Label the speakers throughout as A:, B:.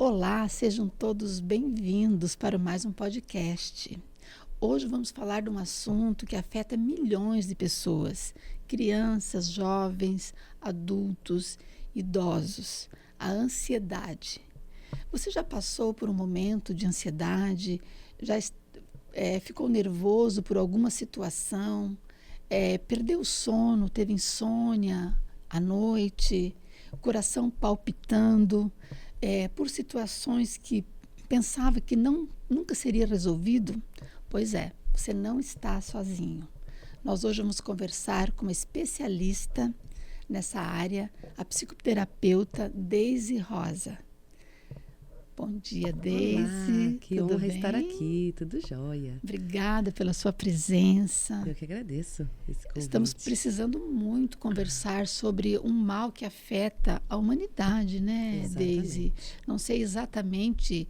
A: Olá, sejam todos bem-vindos para mais um podcast. Hoje vamos falar de um assunto que afeta milhões de pessoas, crianças, jovens, adultos, idosos, a ansiedade. Você já passou por um momento de ansiedade? Ficou nervoso por alguma situação? Perdeu o sono, teve insônia à noite, coração palpitando, por situações que pensava que nunca seria resolvido? Pois é, você não está sozinho. Nós hoje vamos conversar com uma especialista nessa área, a psicoterapeuta Deise Rosa. Bom dia, Deise.
B: Olá, que
A: tudo
B: honra
A: bem?
B: estar aqui, tudo jóia.
A: Obrigada pela sua presença.
B: Eu que agradeço esse convite.
A: Estamos precisando muito conversar sobre um mal que afeta a humanidade, né,
B: Exatamente.
A: Deise? Não sei exatamente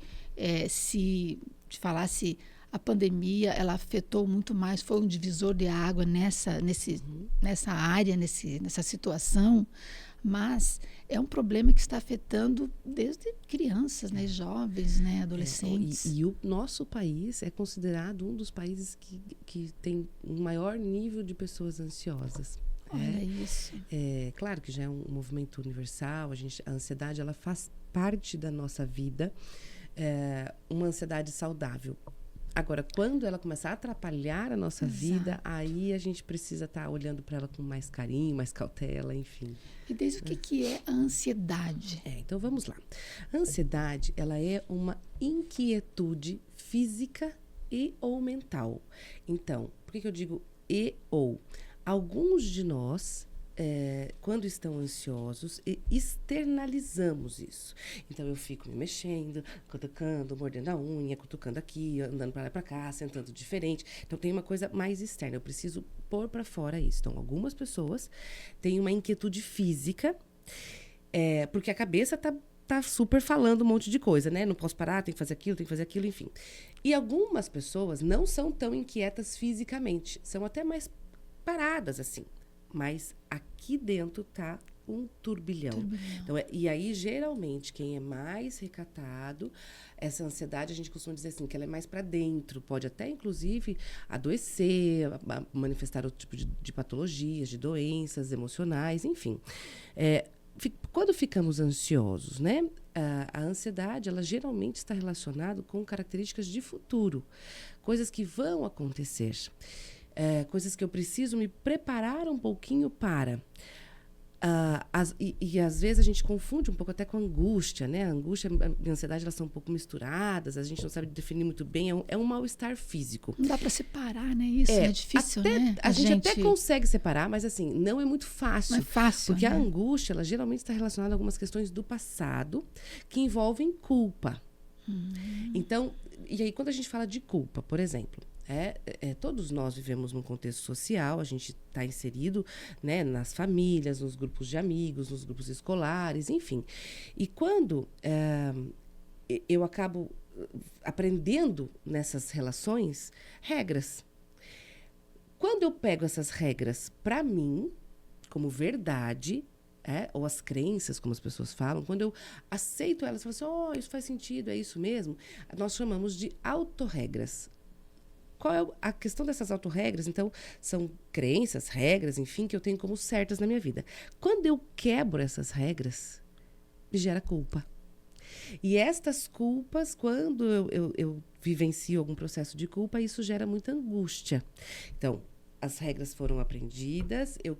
A: se a pandemia ela afetou muito mais, foi um divisor de água nessa área, nessa situação, mas é um problema que está afetando desde crianças, né, jovens, né, adolescentes.
B: E o nosso país é considerado um dos países que tem um maior nível de pessoas ansiosas.
A: Olha isso.
B: É claro que já é um movimento universal, a ansiedade ela faz parte da nossa vida, uma ansiedade saudável. Agora, quando ela começar a atrapalhar a nossa vida, aí a gente precisa estar olhando para ela com mais carinho, mais cautela, enfim.
A: E desde o que é a ansiedade?
B: Então vamos lá. A ansiedade, ela é uma inquietude física e ou mental. Então, por que eu digo e ou? Alguns de nós, quando estão ansiosos, externalizamos isso. Então, eu fico me mexendo, cutucando, mordendo a unha, cutucando aqui, andando para lá e para cá, sentando diferente. Então, tem uma coisa mais externa. Eu preciso pôr para fora isso. Então, algumas pessoas têm uma inquietude física, porque a cabeça tá super falando um monte de coisa, né? Não posso parar, tem que fazer aquilo, enfim. E algumas pessoas não são tão inquietas fisicamente. São até mais paradas, assim. Mas aqui dentro tá um turbilhão. Então, e aí, geralmente, quem é mais recatado, essa ansiedade, a gente costuma dizer assim, que ela é mais para dentro. Pode até, inclusive, adoecer, manifestar outro tipo de patologias, de doenças emocionais, enfim. Quando ficamos ansiosos, né? A ansiedade, ela geralmente está relacionada com características de futuro. Coisas que vão acontecer. Coisas que eu preciso me preparar um pouquinho para. E às vezes a gente confunde um pouco até com a angústia, né? A angústia e a ansiedade, elas são um pouco misturadas, a gente não sabe definir muito bem, é um mal-estar físico.
A: Não dá para separar, né? Isso é difícil, né?
B: A gente até consegue separar, mas assim, não é muito fácil.
A: Não é fácil,
B: porque
A: né?
B: a angústia, ela geralmente está relacionada a algumas questões do passado que envolvem culpa. Então, e aí quando a gente fala de culpa, por exemplo, todos nós vivemos num contexto social, a gente está inserido, né, nas famílias, nos grupos de amigos, nos grupos escolares, enfim. E quando eu acabo aprendendo nessas relações regras. Quando eu pego essas regras para mim, como verdade, ou as crenças, como as pessoas falam, quando eu aceito elas, falo assim, isso faz sentido, é isso mesmo, nós chamamos de autorregras. Qual é a questão dessas autorregras? Então, são crenças, regras, enfim, que eu tenho como certas na minha vida. Quando eu quebro essas regras, me gera culpa. E estas culpas, quando eu vivencio algum processo de culpa, isso gera muita angústia. Então, as regras foram aprendidas, eu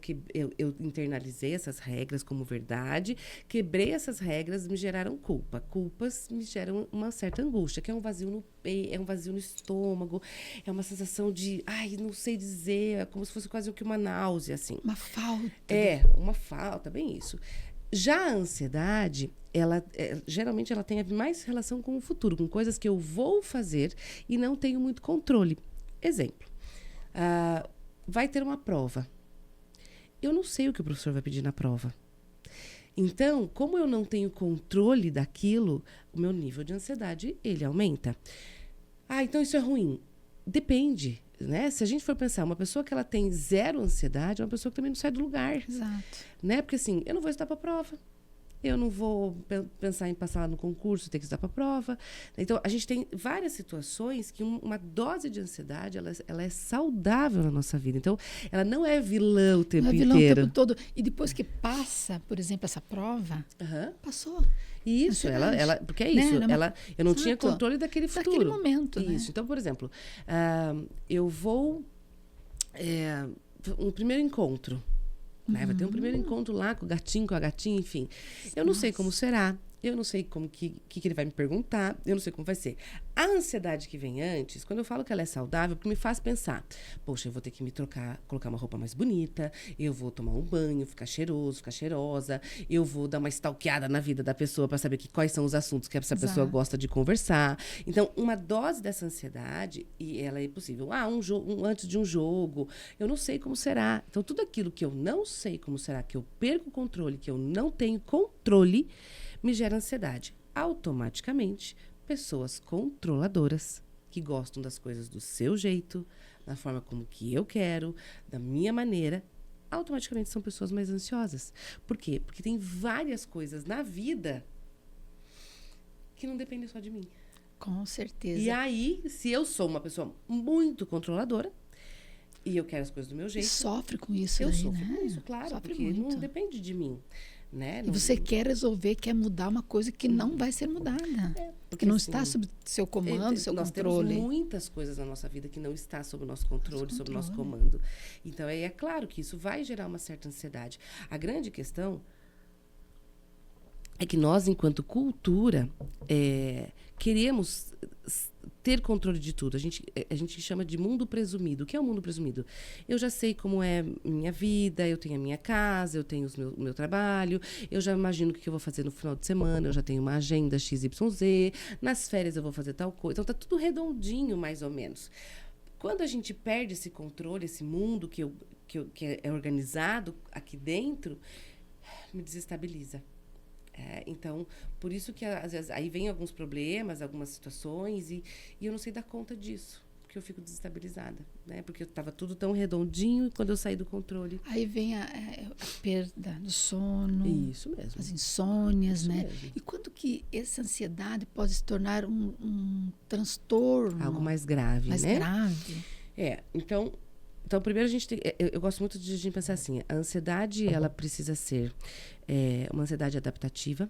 B: internalizei essas regras como verdade, quebrei essas regras, me geraram culpa. Culpas me geram uma certa angústia, que é um vazio no peito, é um vazio no estômago, é uma sensação de, não sei dizer, é como se fosse quase que uma náusea, assim.
A: Uma falta.
B: Uma falta, bem isso. Já a ansiedade, geralmente ela tem mais relação com o futuro, com coisas que eu vou fazer e não tenho muito controle. Exemplo, vai ter uma prova. Eu não sei o que o professor vai pedir na prova. Então, como eu não tenho controle daquilo, o meu nível de ansiedade, ele aumenta. Então isso é ruim. Depende, né? Se a gente for pensar, uma pessoa que ela tem zero ansiedade é uma pessoa que também não sai do lugar.
A: Exato.
B: Né? Porque assim, eu não vou estudar para a prova. eu não vou pensar em passar no concurso, ter que estudar para a prova. Então, a gente tem várias situações que uma dose de ansiedade, ela é saudável na nossa vida. Então, ela não é vilã o tempo
A: Não é vilão
B: inteiro.
A: o tempo todo. E depois que passa, por exemplo, essa prova, passou.
B: Isso,
A: Ansiedade.
B: porque é isso.
A: Né?
B: Eu não tinha
A: Exato.
B: controle daquele futuro.
A: Daquele momento, né?
B: Isso. Então, por exemplo, eu vou... um primeiro encontro. Né? Vai ter um primeiro encontro lá com o gatinho, com a gatinha, enfim. Eu não sei como será. Eu não sei como que ele vai me perguntar. Eu não sei como vai ser. A ansiedade que vem antes, quando eu falo que ela é saudável, me faz pensar. Poxa, eu vou ter que me trocar, colocar uma roupa mais bonita. Eu vou tomar um banho, ficar cheiroso, ficar cheirosa. Eu vou dar uma stalkeada na vida da pessoa para saber quais são os assuntos que essa pessoa gosta de conversar. Então, uma dose dessa ansiedade, e ela é possível. Antes de um jogo, eu não sei como será. Então, tudo aquilo que eu não sei como será, que eu perco o controle, que eu não tenho controle, me gera ansiedade. Automaticamente, pessoas controladoras, que gostam das coisas do seu jeito, da forma como que eu quero, da minha maneira, automaticamente são pessoas mais ansiosas. Por quê? Porque tem várias coisas na vida que não dependem só de mim.
A: Com certeza.
B: E aí, se eu sou uma pessoa muito controladora, e eu quero as coisas do meu jeito...
A: Sofre com isso,
B: eu
A: daí,
B: sofro
A: né?
B: com isso, claro,
A: Sofre
B: porque
A: muito.
B: não depende de mim. Né?
A: E você quer resolver, quer mudar uma coisa que não vai ser mudada. Porque não está sob seu comando, seu controle.
B: Nós temos muitas coisas na nossa vida que não está sob o nosso controle, sob o nosso comando. Então, é claro que isso vai gerar uma certa ansiedade. A grande questão é que nós, enquanto cultura, queremos ter controle de tudo. A gente chama de mundo presumido. O que é o mundo presumido? Eu já sei como é minha vida, eu tenho a minha casa, eu tenho o meu trabalho, eu já imagino o que eu vou fazer no final de semana, eu já tenho uma agenda XYZ, nas férias eu vou fazer tal coisa. Então, tá tudo redondinho, mais ou menos. Quando a gente perde esse controle, esse mundo que é organizado aqui dentro, me desestabiliza. Então, por isso que às vezes aí vem alguns problemas, algumas situações e eu não sei dar conta disso, porque eu fico desestabilizada, né? Porque estava tudo tão redondinho e quando eu saí do controle...
A: Aí vem a perda do sono.
B: Isso mesmo.
A: As insônias,
B: Isso
A: né?
B: mesmo.
A: E quando que essa ansiedade pode se tornar um transtorno?
B: Algo mais grave,
A: mais
B: né?
A: grave.
B: Então, primeiro a gente tem... Eu gosto muito de a gente pensar assim, a ansiedade, ela precisa ser uma ansiedade adaptativa,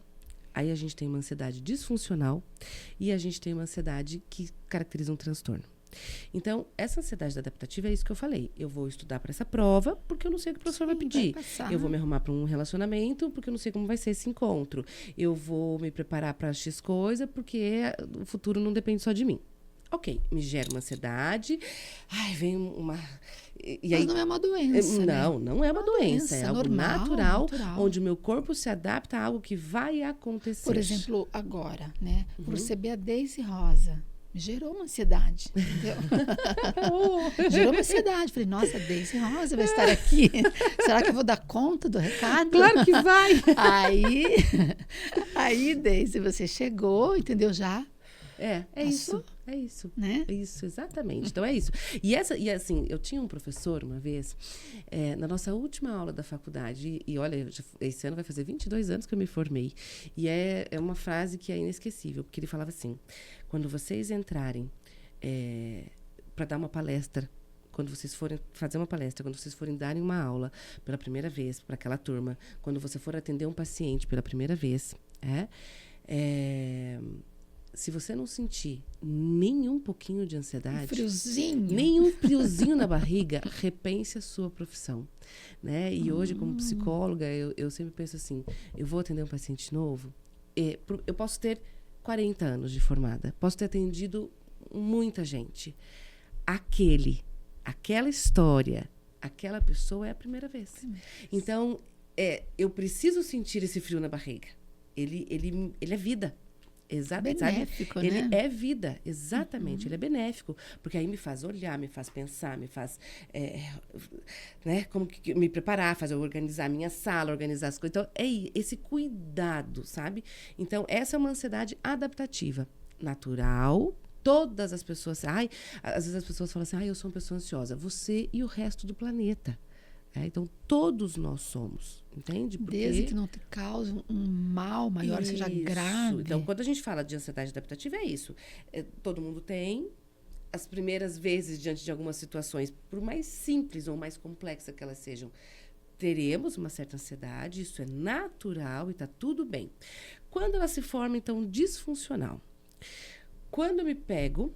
B: aí a gente tem uma ansiedade disfuncional e a gente tem uma ansiedade que caracteriza um transtorno. Então, essa ansiedade adaptativa é isso que eu falei. Eu vou estudar para essa prova porque eu não sei o que o professor vai pedir. Eu vou me arrumar para um relacionamento porque eu não sei como vai ser esse encontro. Eu vou me preparar para X coisa porque o futuro não depende só de mim. Ok, me gera uma ansiedade. Ai, vem uma...
A: Mas não é uma doença,
B: Não,
A: né?
B: Não é uma doença. É algo
A: normal,
B: natural, onde o meu corpo se adapta a algo que vai acontecer.
A: Por exemplo, agora, né? Por receber a Daisy Rosa. Me gerou uma ansiedade, entendeu? Gerou uma ansiedade. Falei, nossa, a Daisy Rosa vai estar aqui. Será que eu vou dar conta do recado?
B: Claro que vai!
A: Aí, Daisy, você chegou, entendeu? Já
B: isso. É isso.
A: Né?
B: Isso, exatamente. Então, é isso. E assim, eu tinha um professor uma vez, na nossa última aula da faculdade, e olha, esse ano vai fazer 22 anos que eu me formei, e é uma frase que é inesquecível, porque ele falava assim, quando vocês entrarem para dar uma palestra, quando vocês forem fazer uma palestra, quando vocês forem darem uma aula pela primeira vez para aquela turma, quando você for atender um paciente pela primeira vez, se você não sentir nenhum pouquinho de ansiedade... Nenhum friozinho na barriga, repense a sua profissão. Né? E hoje, como psicóloga, eu sempre penso assim, eu vou atender um paciente novo, eu posso ter 40 anos de formada, posso ter atendido muita gente. Aquela história, aquela pessoa é a primeira vez. Então, eu preciso sentir esse frio na barriga. Ele é vida. Exatamente.
A: Benéfico,
B: Ele
A: né?
B: é vida, exatamente. Ele é benéfico, porque aí me faz olhar, me faz pensar, me faz como que me preparar, fazer organizar a minha sala, organizar as coisas. Então, esse cuidado, sabe? Então, essa é uma ansiedade adaptativa, natural. Todas as pessoas... às vezes as pessoas falam assim, eu sou uma pessoa ansiosa. Você e o resto do planeta. Então, todos nós somos, entende?
A: Desde que não te cause um mal maior, seja grave.
B: Então, quando a gente fala de ansiedade adaptativa, é isso. Todo mundo tem. As primeiras vezes, diante de algumas situações, por mais simples ou mais complexas que elas sejam, teremos uma certa ansiedade, isso é natural e está tudo bem. Quando ela se forma, então, disfuncional. Quando eu me pego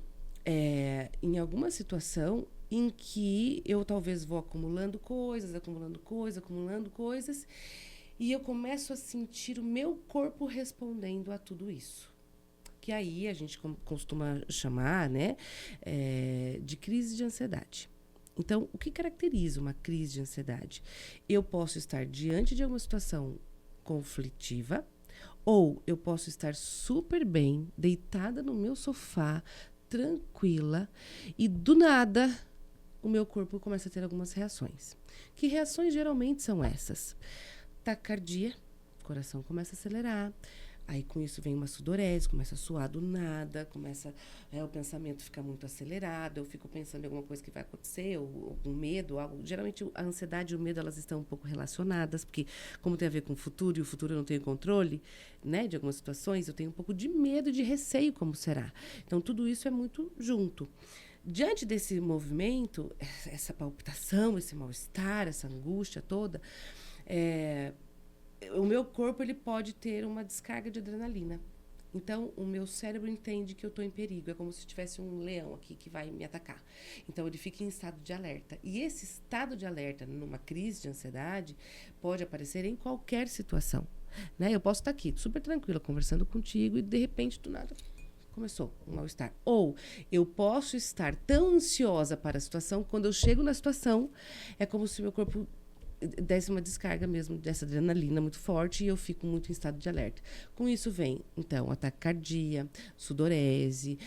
B: em alguma situação em que eu talvez vou acumulando coisas, e eu começo a sentir o meu corpo respondendo a tudo isso. Que aí a gente costuma chamar, né, de crise de ansiedade. Então, o que caracteriza uma crise de ansiedade? Eu posso estar diante de uma situação conflitiva, ou eu posso estar super bem, deitada no meu sofá, tranquila, e do nada o meu corpo começa a ter algumas reações. Que reações geralmente são essas? Taquicardia, o coração começa a acelerar, aí com isso vem uma sudorese, começa a suar do nada, o pensamento fica muito acelerado, eu fico pensando em alguma coisa que vai acontecer, ou com medo, algo. Geralmente a ansiedade e o medo, elas estão um pouco relacionadas, porque como tem a ver com o futuro, e o futuro eu não tenho controle, né, de algumas situações, eu tenho um pouco de medo e de receio como será. Então tudo isso é muito junto. Diante desse movimento, essa palpitação, esse mal-estar, essa angústia toda, o meu corpo ele pode ter uma descarga de adrenalina. Então, o meu cérebro entende que eu estou em perigo. É como se tivesse um leão aqui que vai me atacar. Então, ele fica em estado de alerta. E esse estado de alerta, numa crise de ansiedade, pode aparecer em qualquer situação. Né? Eu posso estar aqui, super tranquila, conversando contigo, e de repente, do nada, começou um mal-estar. Ou eu posso estar tão ansiosa para a situação, quando eu chego na situação, é como se meu corpo desse uma descarga mesmo dessa adrenalina muito forte e eu fico muito em estado de alerta. Com isso vem, então, ataque cardíaco, sudorese,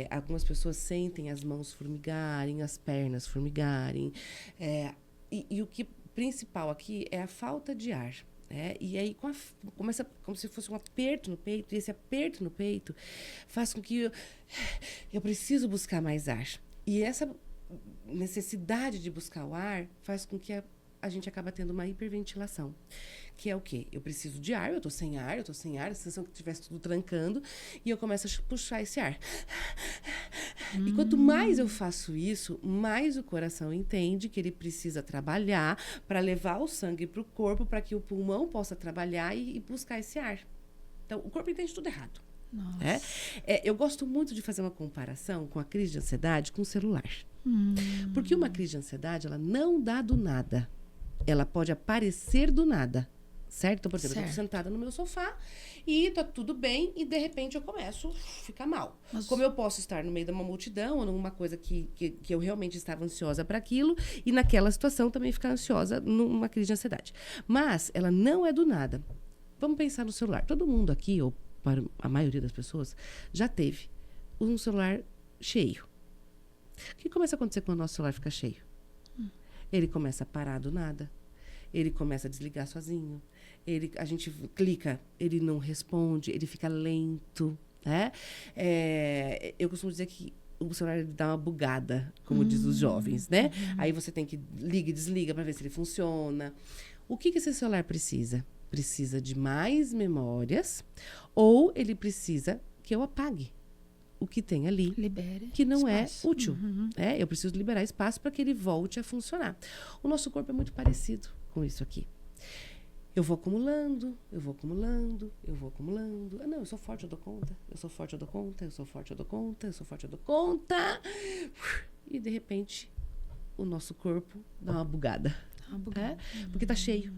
B: algumas pessoas sentem as mãos formigarem, as pernas formigarem. E o que principal aqui é a falta de ar. E aí começa como se fosse um aperto no peito, e esse aperto no peito faz com que eu preciso buscar mais ar. E essa necessidade de buscar o ar faz com que a gente acaba tendo uma hiperventilação. Que é o quê? Eu preciso de ar, eu tô sem ar, a sensação que estivesse tudo trancando, e eu começo a puxar esse ar. E quanto mais eu faço isso, mais o coração entende que ele precisa trabalhar para levar o sangue para o corpo, para que o pulmão possa trabalhar e buscar esse ar. Então, o corpo entende tudo errado. Eu gosto muito de fazer uma comparação com a crise de ansiedade com o celular. Porque uma crise de ansiedade, ela não dá do nada. Ela pode aparecer do nada, certo? Então, por exemplo, eu estou sentada no meu sofá e tá tudo bem e, de repente, eu começo a ficar mal. Como eu posso estar no meio de uma multidão ou numa coisa que eu realmente estava ansiosa para aquilo e, naquela situação, também ficar ansiosa numa crise de ansiedade. Mas ela não é do nada. Vamos pensar no celular. Todo mundo aqui, ou para a maioria das pessoas, já teve um celular cheio. O que começa a acontecer quando o nosso celular fica cheio? Ele começa a parar do nada. Ele começa a desligar sozinho. A gente clica, ele não responde, ele fica lento. Né? Eu costumo dizer que o celular ele dá uma bugada, como diz os jovens. Né? Aí você tem que liga e desliga para ver se ele funciona. O que esse celular precisa? Precisa de mais memórias ou ele precisa que eu apague o que tem ali, que não espaço. É útil. Eu preciso liberar espaço para que ele volte a funcionar. O nosso corpo é muito parecido com isso aqui. Eu vou acumulando. Ah, não, eu sou forte, eu dou conta. Eu sou forte, eu dou conta. E, de repente, o nosso corpo dá uma bugada. Porque tá cheio.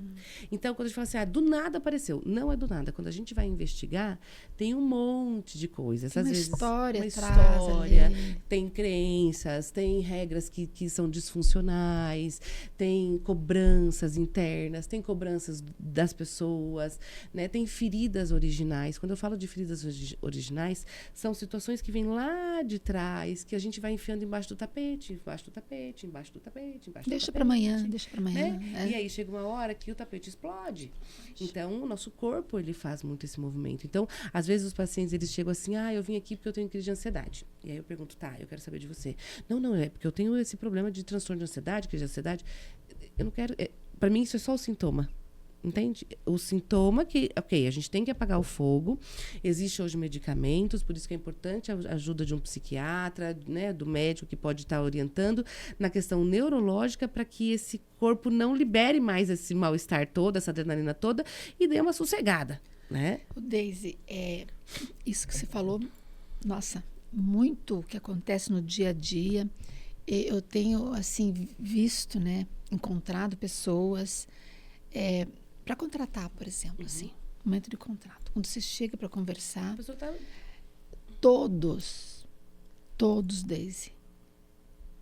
B: Então, quando a gente fala assim, do nada apareceu. Não é do nada. Quando a gente vai investigar, tem um monte de coisas. Às vezes,
A: uma
B: história, tem crenças, tem regras que são disfuncionais, tem cobranças internas, tem cobranças das pessoas, né? Tem feridas originais. Quando eu falo de feridas originais, são situações que vêm lá de trás, que a gente vai enfiando embaixo do tapete.
A: Deixa para amanhã.
B: Né? E aí chega uma hora que o tapete explode. Então, o nosso corpo, ele faz muito esse movimento. Então, às vezes os pacientes, eles chegam assim, eu vim aqui porque eu tenho crise de ansiedade. E aí eu pergunto, eu quero saber de você. Não, é porque eu tenho esse problema de transtorno de ansiedade, crise de ansiedade. Eu não quero... Para mim, isso é só o sintoma. Entende? O sintoma que, ok, a gente tem que apagar o fogo. Existe hoje medicamentos, por isso que é importante a ajuda de um psiquiatra, né, do médico que pode estar orientando na questão neurológica para que esse corpo não libere mais esse mal-estar todo, essa adrenalina toda e dê uma sossegada, né?
A: Deise, isso que você falou, nossa, muito o que acontece no dia a dia. Eu tenho, assim, visto, né, encontrado pessoas para contratar, por exemplo, assim, momento de contrato. Quando você chega para conversar,
B: A pessoa tá...
A: todos, Deise,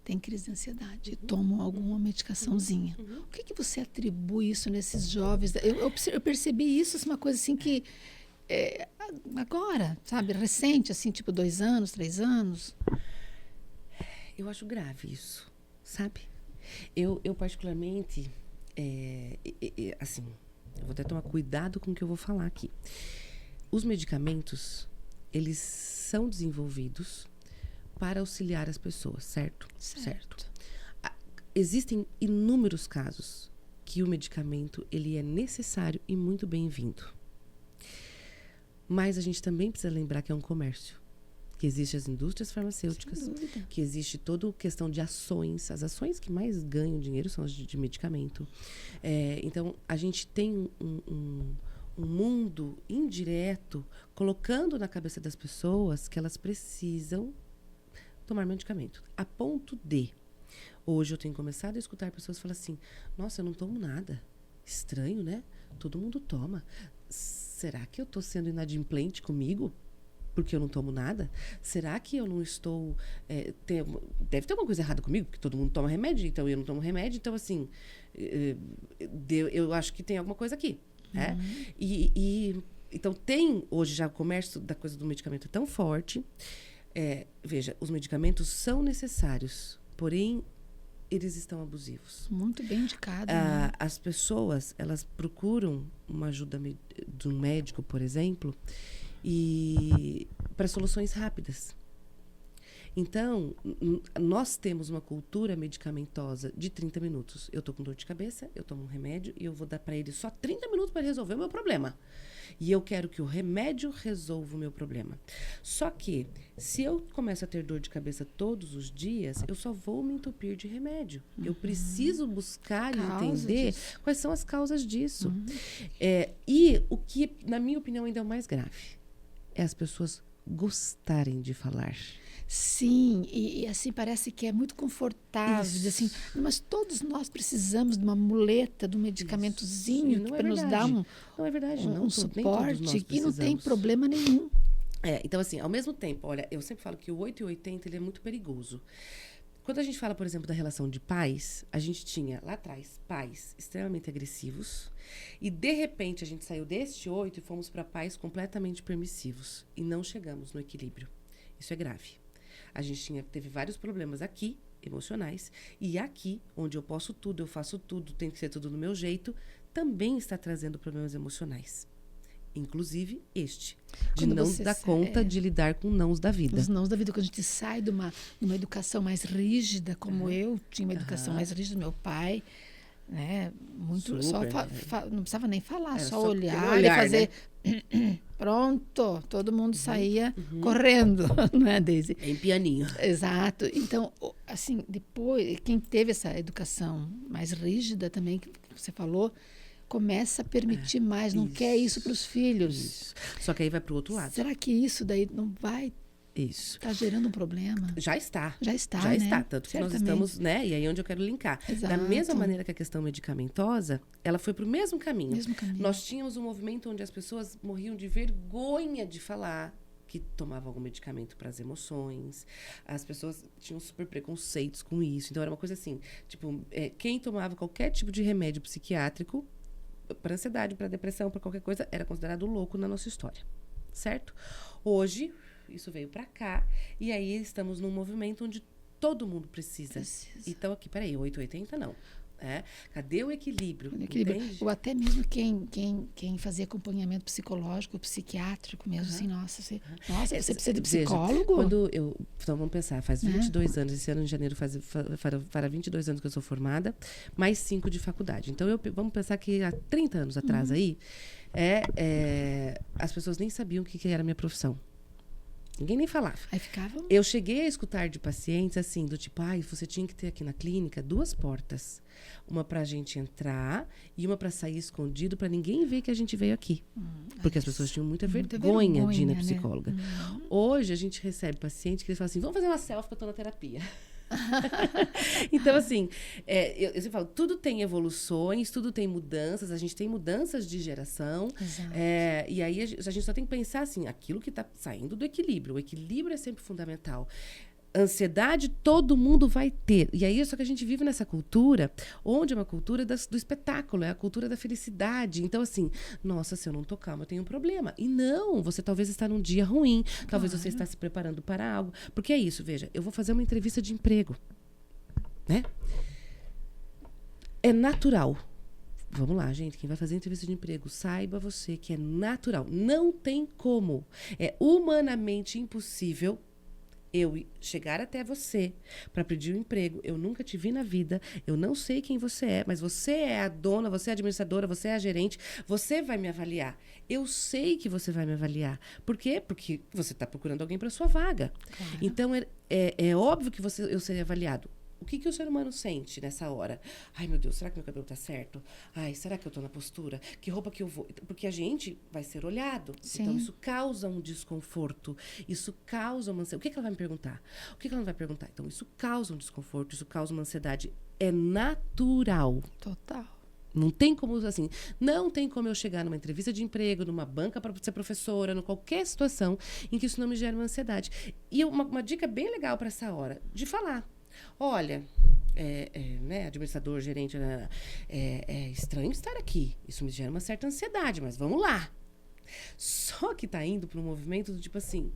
A: têm crise de ansiedade, tomam alguma medicaçãozinha. O que você atribui isso nesses jovens? Eu percebi isso, assim, uma coisa assim que agora, sabe, recente, assim, tipo 2 anos, 3 anos.
B: Eu acho grave isso, sabe? Eu particularmente, assim, eu vou até tomar cuidado com o que eu vou falar aqui. Os medicamentos, eles são desenvolvidos para auxiliar as pessoas, certo? Certo. Existem inúmeros casos que o medicamento, ele é necessário e muito bem-vindo. Mas a gente também precisa lembrar que é um comércio. Que existem as indústrias farmacêuticas, que existe toda a questão de ações. As ações que mais ganham dinheiro são as de medicamento. Então, a gente tem um mundo indireto colocando na cabeça das pessoas que elas precisam tomar medicamento. A ponto de, hoje eu tenho começado a escutar pessoas falar assim, nossa, eu não tomo nada. Estranho, né? Todo mundo toma. Será que eu estou sendo inadimplente comigo? Porque eu não tomo nada? Será que eu não estou... deve ter alguma coisa errada comigo, porque todo mundo toma remédio, então eu não tomo remédio. Então, assim, eu acho que tem alguma coisa aqui. Né? Então, tem hoje já o comércio da coisa do medicamento é tão forte. Veja, os medicamentos são necessários, porém, eles estão abusivos.
A: Muito bem indicado. Né?
B: As pessoas, elas procuram uma ajuda de um médico, por exemplo, e para soluções rápidas. Então, nós temos uma cultura medicamentosa de 30 minutos. Eu tô com dor de cabeça, eu tomo um remédio e eu vou dar para ele só 30 minutos para resolver o meu problema. E eu quero que o remédio resolva o meu problema. Só que, se eu começo a ter dor de cabeça todos os dias, eu só vou me entupir de remédio. Eu preciso buscar e entender quais são as causas disso. E o que, na minha opinião, ainda é o mais grave é as pessoas gostarem de falar.
A: Sim, e assim parece que é muito confortável, assim, mas todos nós precisamos de uma muleta, de um medicamentozinho para nos dar um suporte e não tem problema nenhum.
B: Então, assim, ao mesmo tempo, olha, eu sempre falo que o 880 ele é muito perigoso. Quando a gente fala, por exemplo, da relação de pais, a gente tinha lá atrás pais extremamente agressivos e, de repente, a gente saiu deste 8 e fomos para pais completamente permissivos e não chegamos no equilíbrio. Isso é grave. A gente teve vários problemas aqui, emocionais, e aqui, onde eu posso tudo, eu faço tudo, tem que ser tudo do meu jeito, também está trazendo problemas emocionais. Inclusive de quando não dar conta de lidar com nãos da vida.
A: Os nãos da vida, quando a gente sai de uma educação mais rígida, como eu tinha uma educação mais rígida, meu pai, né, muito super, não precisava nem falar, só olhar e fazer, né? Pronto, todo mundo saía correndo, né, Deise?
B: Em pianinho.
A: Exato. Então, assim, depois, quem teve essa educação mais rígida também, que você falou, começa a permitir mais, não quer isso para os filhos.
B: Isso. Só que aí vai para o outro lado.
A: Será que isso daí não vai estar gerando um problema?
B: Já está.
A: Já está,
B: Já
A: né?
B: está. Tanto que nós estamos, né? E aí é onde eu quero linkar.
A: Exato.
B: Da mesma maneira que a questão medicamentosa, ela foi para o mesmo caminho.
A: caminho.
B: Nós tínhamos um movimento onde as pessoas morriam de vergonha de falar que tomavam algum medicamento para as emoções. As pessoas tinham super preconceitos com isso. Então, era uma coisa assim, tipo, quem tomava qualquer tipo de remédio psiquiátrico para ansiedade, para depressão, para qualquer coisa, era considerado louco na nossa história, certo? Hoje, isso veio para cá, e aí estamos num movimento onde todo mundo precisa. Então, aqui, peraí, 880 não. Cadê o equilíbrio?
A: Entende? Ou até mesmo quem fazia acompanhamento psicológico, psiquiátrico mesmo, assim, nossa, você precisa de psicólogo?
B: Veja, então vamos pensar, faz 22 anos, esse ano em janeiro fará 22 anos que eu sou formada, mais 5 de faculdade. Então, vamos pensar que há 30 anos atrás aí, as pessoas nem sabiam o que era a minha profissão. Ninguém nem falava.
A: Aí ficava...
B: Eu cheguei a escutar de pacientes assim, do tipo, você tinha que ter aqui na clínica 2 portas. Uma pra gente entrar e uma pra sair escondido, pra ninguém ver que a gente veio aqui. Porque as pessoas tinham muita vergonha de ir na psicóloga. Né? Hoje a gente recebe paciente que eles falam assim, vamos fazer uma selfie que eu tô na terapia. Então, assim, eu sempre falo, tudo tem evoluções, tudo tem mudanças, a gente tem mudanças de geração. E aí a gente só tem que pensar assim, aquilo que está saindo do equilíbrio. O equilíbrio é sempre fundamental. Ansiedade todo mundo vai ter. E aí, só que a gente vive nessa cultura, onde é uma cultura do espetáculo, é a cultura da felicidade. Então, assim, nossa, se eu não tô calma, eu tenho um problema. E não, você talvez está num dia ruim, talvez você está se preparando para algo. Porque é isso, veja, eu vou fazer uma entrevista de emprego, né? É natural. Vamos lá, gente, quem vai fazer entrevista de emprego, saiba você que é natural. Não tem como. É humanamente impossível eu chegar até você para pedir um emprego. Eu nunca te vi na vida, eu não sei quem você é, mas você é a dona, você é a administradora, você é a gerente, você vai me avaliar. Eu sei que você vai me avaliar. Por quê? Porque você está procurando alguém para sua vaga. Claro. Então, é óbvio que eu serei avaliado. O que o ser humano sente nessa hora? Ai, meu Deus, será que meu cabelo tá certo? Ai, será que eu tô na postura? Que roupa que eu vou? Porque a gente vai ser olhado. Sim. Então, isso causa um desconforto. Isso causa uma ansiedade. O que ela vai me perguntar? O que ela não vai perguntar? Então, isso causa um desconforto, isso causa uma ansiedade. É natural.
A: Total.
B: Não tem como, assim, não tem como eu chegar numa entrevista de emprego, numa banca para ser professora, em qualquer situação em que isso não me gere uma ansiedade. E uma dica bem legal para essa hora, de falar. Olha, né, administrador, gerente, é estranho estar aqui. Isso me gera uma certa ansiedade, mas vamos lá. Só que tá indo para um movimento do tipo assim,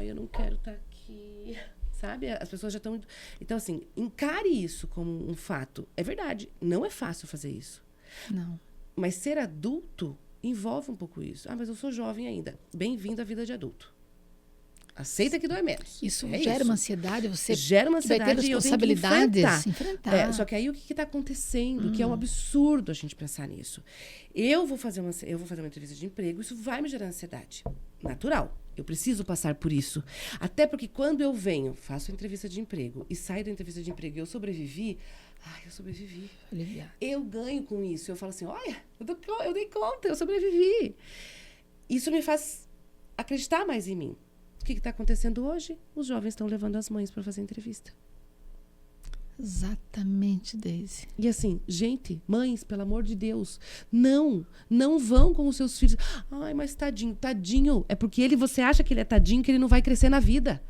B: eu não quero estar aqui, sabe? As pessoas já estão... Então, assim, encare isso como um fato. É verdade, não é fácil fazer isso.
A: Não.
B: Mas ser adulto envolve um pouco isso. Mas eu sou jovem ainda. Bem-vindo à vida de adulto. Aceita que dói menos.
A: Isso gera uma ansiedade, você
B: gera uma ansiedade,
A: vai ter responsabilidades, enfrentar.
B: Só que aí o que está acontecendo? Que é um absurdo a gente pensar nisso. Eu vou fazer uma entrevista de emprego, isso vai me gerar ansiedade. Natural. Eu preciso passar por isso. Até porque quando eu faço a entrevista de emprego e saio da entrevista de emprego e eu sobrevivi, eu sobrevivi.
A: Aliviado.
B: Eu ganho com isso. Eu falo assim, olha, eu dei conta, eu sobrevivi. Isso me faz acreditar mais em mim. O que está acontecendo hoje? Os jovens estão levando as mães para fazer entrevista.
A: Exatamente, Deise.
B: E assim, gente, mães, pelo amor de Deus, não vão com os seus filhos. Ai, mas tadinho. É porque você acha que ele é tadinho, que ele não vai crescer na vida.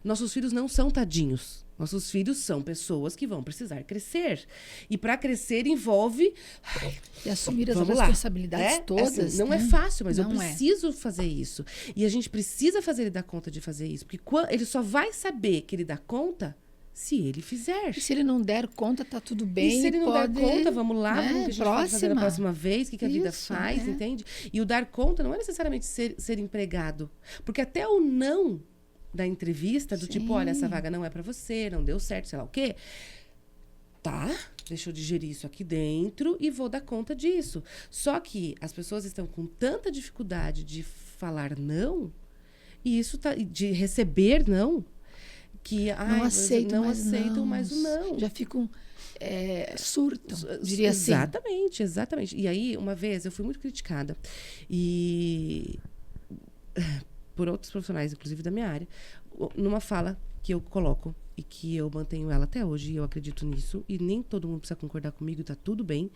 B: Nossos filhos não são tadinhos. Nossos filhos são pessoas que vão precisar crescer. E para crescer envolve...
A: E assumir as responsabilidades todas.
B: Assim, não é fácil, mas eu preciso fazer isso. E a gente precisa fazer ele dar conta de fazer isso. Porque ele só vai saber que ele dá conta se ele fizer.
A: E se ele não der conta, tá tudo bem.
B: E se ele não der conta, vamos lá, vamos ver o que a gente vai fazer na próxima vez, o que a vida faz, entende? E o dar conta não é necessariamente ser empregado. Porque até o não da entrevista, do tipo, olha, essa vaga não é para você, não deu certo, sei lá o quê. Tá, deixa eu digerir isso aqui dentro e vou dar conta disso. Só que as pessoas estão com tanta dificuldade de falar não, e isso de receber não, que
A: não aceitam
B: mais o não.
A: Já ficam surtam, diria assim.
B: Exatamente. E aí, uma vez, eu fui muito criticada. E... por outros profissionais, inclusive da minha área, numa fala que eu coloco e que eu mantenho ela até hoje, e eu acredito nisso, e nem todo mundo precisa concordar comigo, tá tudo bem.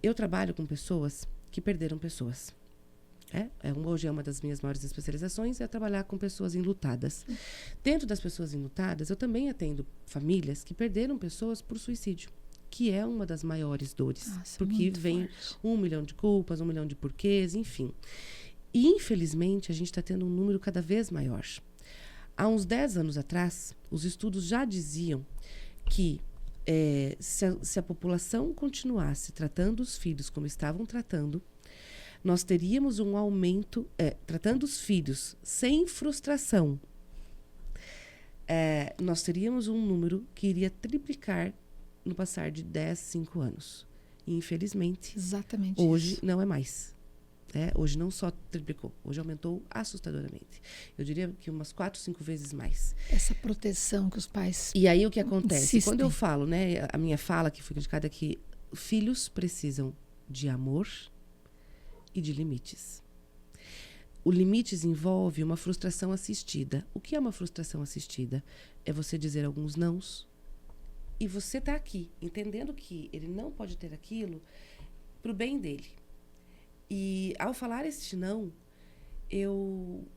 B: Eu trabalho com pessoas que perderam pessoas. Hoje é uma das minhas maiores especializações, é trabalhar com pessoas enlutadas. Dentro das pessoas enlutadas, eu também atendo famílias que perderam pessoas por suicídio, que é uma das maiores dores.
A: Nossa,
B: porque vem forte. 1 milhão de culpas, 1 milhão de porquês, enfim. E, infelizmente, a gente está tendo um número cada vez maior. Há uns 10 anos atrás, os estudos já diziam que Se a população continuasse tratando os filhos como estavam tratando, nós teríamos um aumento, tratando os filhos sem frustração, nós teríamos um número que iria triplicar no passar de 10, 5 anos. E, infelizmente,
A: Exatamente
B: hoje
A: isso.
B: não é mais. Hoje não só triplicou, hoje aumentou assustadoramente. Eu diria que umas 4, 5 vezes mais.
A: Essa proteção que os pais
B: E aí o que acontece?
A: insistem.
B: Quando eu falo, né, a minha fala que foi criticada é que filhos precisam de amor e de limites. O limites envolve uma frustração assistida. O que é uma frustração assistida? É você dizer alguns nãos e você tá aqui, entendendo que ele não pode ter aquilo pro bem dele. E ao falar este não, eu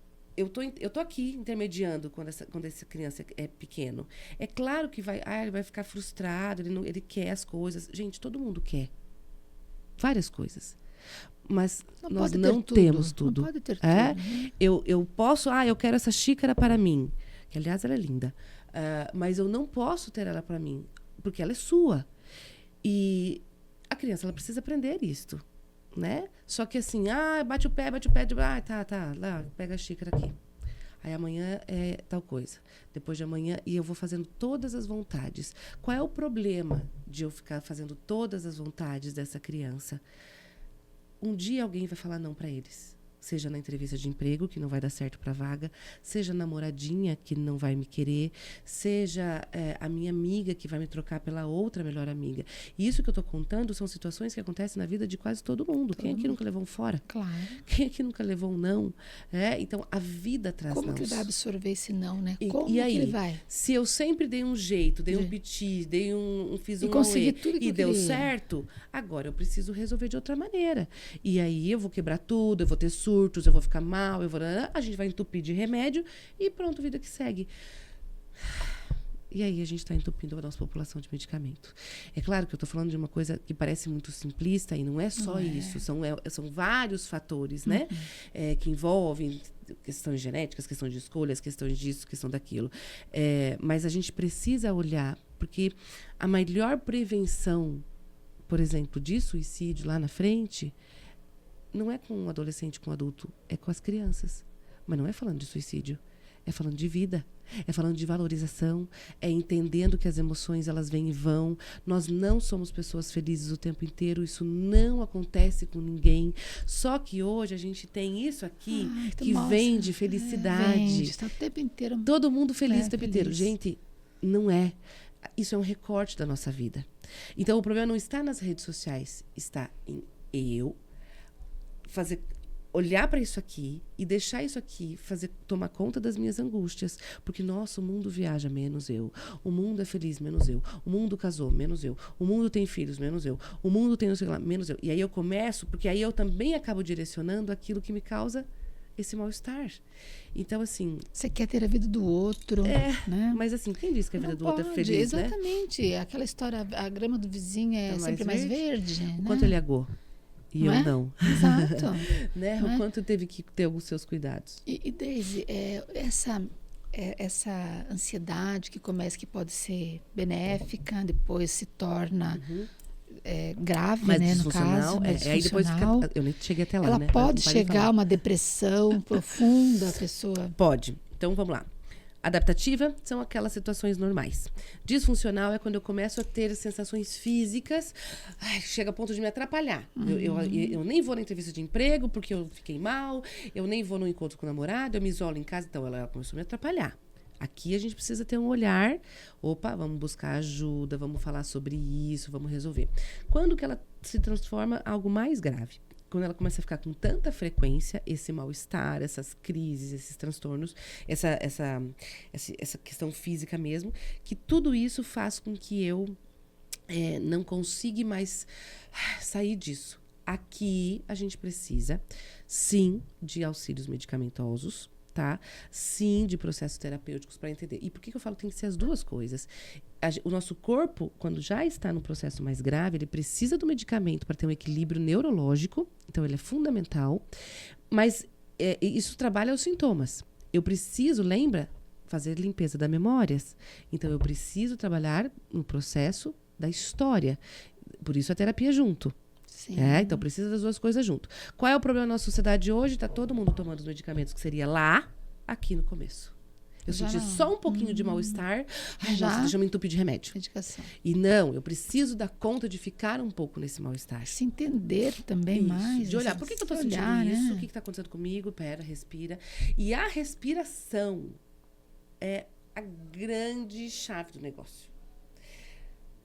B: tô aqui intermediando quando essa criança é pequeno. É claro que ele vai ficar frustrado, ele quer as coisas. Gente, todo mundo quer várias coisas. Mas nós não temos tudo.
A: Não pode ter tudo. Né?
B: Eu posso, eu quero essa xícara para mim. Que, aliás, ela é linda. Mas eu não posso ter ela para mim, porque ela é sua. E a criança, ela precisa aprender isto. Né? Só que assim, bate o pé, tá, lá, pega a xícara aqui. Aí amanhã é tal coisa. Depois de amanhã, e eu vou fazendo todas as vontades. Qual é o problema de eu ficar fazendo todas as vontades dessa criança? Um dia alguém vai falar não para eles. Seja na entrevista de emprego, que não vai dar certo para a vaga, seja a namoradinha, que não vai me querer, seja a minha amiga, que vai me trocar pela outra melhor amiga. E isso que eu estou contando são situações que acontecem na vida de quase todo mundo. Quem aqui nunca levou um fora?
A: Claro.
B: Quem aqui nunca levou um não? Então, a vida traz
A: Como
B: nãos.
A: que ele vai absorver esse não, né?
B: Como
A: que
B: aí,
A: ele vai?
B: se eu sempre dei um jeito, dei um piti, fiz um
A: consegui
B: auê,
A: tudo que
B: e
A: eu
B: deu
A: queria.
B: certo, agora eu preciso resolver de outra maneira. E aí eu vou quebrar tudo, eu vou ter surtos, eu vou ficar mal, a gente vai entupir de remédio e pronto, vida que segue. E aí a gente está entupindo a nossa população de medicamento. É claro que eu estou falando de uma coisa que parece muito simplista e não é só isso. São vários fatores, né? Que envolvem questões genéticas, questões de escolhas, questões disso, questão daquilo. Mas a gente precisa olhar, porque a melhor prevenção, por exemplo, de suicídio lá na frente, não é com um adolescente, com um adulto, é com as crianças. Mas não é falando de suicídio, é falando de vida, é falando de valorização, é entendendo que as emoções elas vêm e vão. Nós não somos pessoas felizes o tempo inteiro, isso não acontece com ninguém. Só que hoje a gente tem isso aqui que vem de felicidade.
A: Está o tempo inteiro.
B: Todo mundo feliz o tempo
A: feliz.
B: inteiro. Gente, não é. Isso é um recorte da nossa vida. Então o problema não está nas redes sociais, está em eu olhar para isso aqui e deixar isso aqui tomar conta das minhas angústias. Porque, nossa, o mundo viaja, menos eu. O mundo é feliz, menos eu. O mundo casou, menos eu. O mundo tem filhos, menos eu. O mundo tem não sei lá, menos eu. E aí eu começo, porque aí eu também acabo direcionando aquilo que me causa esse mal-estar. Então, assim...
A: Você quer ter a vida do outro, né?
B: Mas, assim, quem disse que a vida do outro é feliz,
A: exatamente.
B: né?
A: Aquela história, a grama do vizinho é sempre mais verde, né?
B: O quanto ele agou. E eu não.
A: Exato.
B: Né? O quanto teve que ter os seus cuidados.
A: E Deise, essa ansiedade que começa, que pode ser benéfica, depois se torna grave,
B: mas
A: né, no caso.
B: Aí depois fica, eu nem cheguei até lá,
A: ela
B: né?
A: pode chegar a uma depressão profunda, a pessoa...
B: Pode. Então, vamos lá. Adaptativa são aquelas situações normais. Disfuncional é quando eu começo a ter sensações físicas, chega a ponto de me atrapalhar. Eu nem vou na entrevista de emprego porque eu fiquei mal, eu nem vou no encontro com o namorado, eu me isolo em casa, então ela começou a me atrapalhar. Aqui a gente precisa ter um olhar, vamos buscar ajuda, vamos falar sobre isso, vamos resolver. Quando que ela se transforma em algo mais grave? Quando ela começa a ficar com tanta frequência, esse mal-estar, essas crises, esses transtornos, essa questão física mesmo, que tudo isso faz com que eu não consiga mais sair disso. Aqui a gente precisa, sim, de auxílios medicamentosos, tá? Sim, de processos terapêuticos para entender. E por que eu falo que tem que ser as duas coisas? O nosso corpo, quando já está no processo mais grave, ele precisa do medicamento para ter um equilíbrio neurológico, então ele é fundamental, mas isso trabalha os sintomas. Eu preciso, lembra? fazer limpeza das memórias. Então, eu preciso trabalhar no processo da história. Por isso, a terapia junto.
A: Sim.
B: Então, precisa das duas coisas junto. Qual é o problema na nossa sociedade hoje? Está todo mundo tomando os medicamentos que seria lá, aqui no começo. Eu
A: Já
B: senti
A: não.
B: só um pouquinho de mal-estar. Ai,
A: Já?
B: nossa, deixa eu me entupir de remédio.
A: Medicação.
B: E não, eu preciso dar conta de ficar um pouco nesse mal-estar.
A: Se entender também
B: Isso,
A: mais.
B: de olhar, por que eu tô sentindo
A: olhar,
B: isso?
A: né?
B: O que tá acontecendo comigo? Pera, respira. E a respiração é a grande chave do negócio.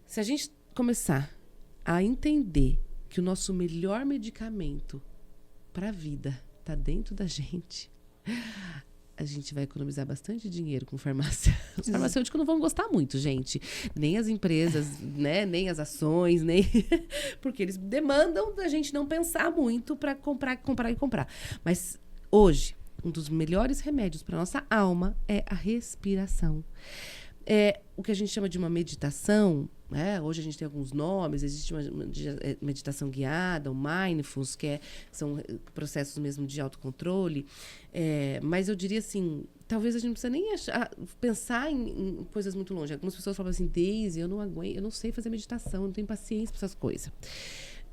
B: Se a gente começar a entender que o nosso melhor medicamento para a vida tá dentro da gente, a gente vai economizar bastante dinheiro com farmácia. Os farmacêuticos não vão gostar muito, gente. Nem as empresas, né? Nem as ações, nem... Porque eles demandam da gente não pensar muito para comprar. Mas hoje, um dos melhores remédios para nossa alma é a respiração. É o que a gente chama de uma meditação, né? Hoje a gente tem alguns nomes, existe uma meditação guiada, o mindfulness, são processos mesmo de autocontrole. Mas eu diria assim, talvez a gente não precisa nem pensar em coisas muito longe. Algumas pessoas falam assim, Daisy, eu não aguento, eu não sei fazer meditação, eu não tenho paciência para essas coisas.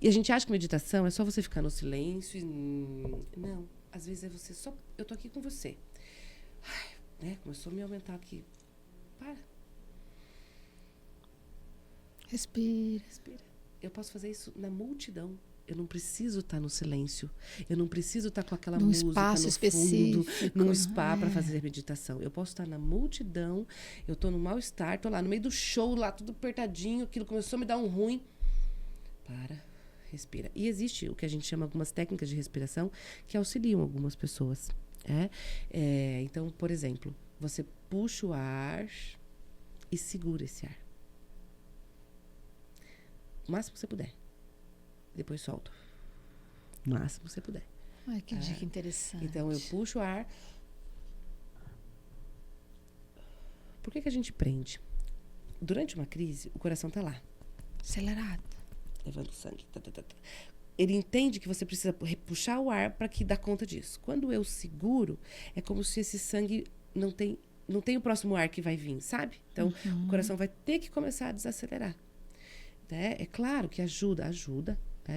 B: E a gente acha que meditação é só você ficar no silêncio e... Não, às vezes é você só... Eu tô aqui com você. Começou a me aumentar aqui. Para.
A: Respira.
B: Eu posso fazer isso na multidão. Eu não preciso estar no silêncio. Eu não preciso estar com aquela
A: Num
B: música
A: espaço
B: no
A: específico,
B: fundo, num spa para fazer meditação. Eu posso estar na multidão, eu estou no mal-estar, estou lá no meio do show, lá tudo apertadinho, aquilo começou a me dar um ruim. Para, respira. E existe o que a gente chama algumas técnicas de respiração que auxiliam algumas pessoas. Então, por exemplo, você puxa o ar e segura esse ar. O máximo que você puder. Depois solta. O máximo que você puder.
A: Ai, que dica interessante.
B: Então, eu puxo o ar. Por que a gente prende? Durante uma crise, o coração tá lá.
A: Acelerado.
B: Levando sangue. Ele entende que você precisa puxar o ar para que dá conta disso. Quando eu seguro, é como se esse sangue não tem o próximo ar que vai vir, sabe? Então, o coração vai ter que começar a desacelerar. É claro que ajuda.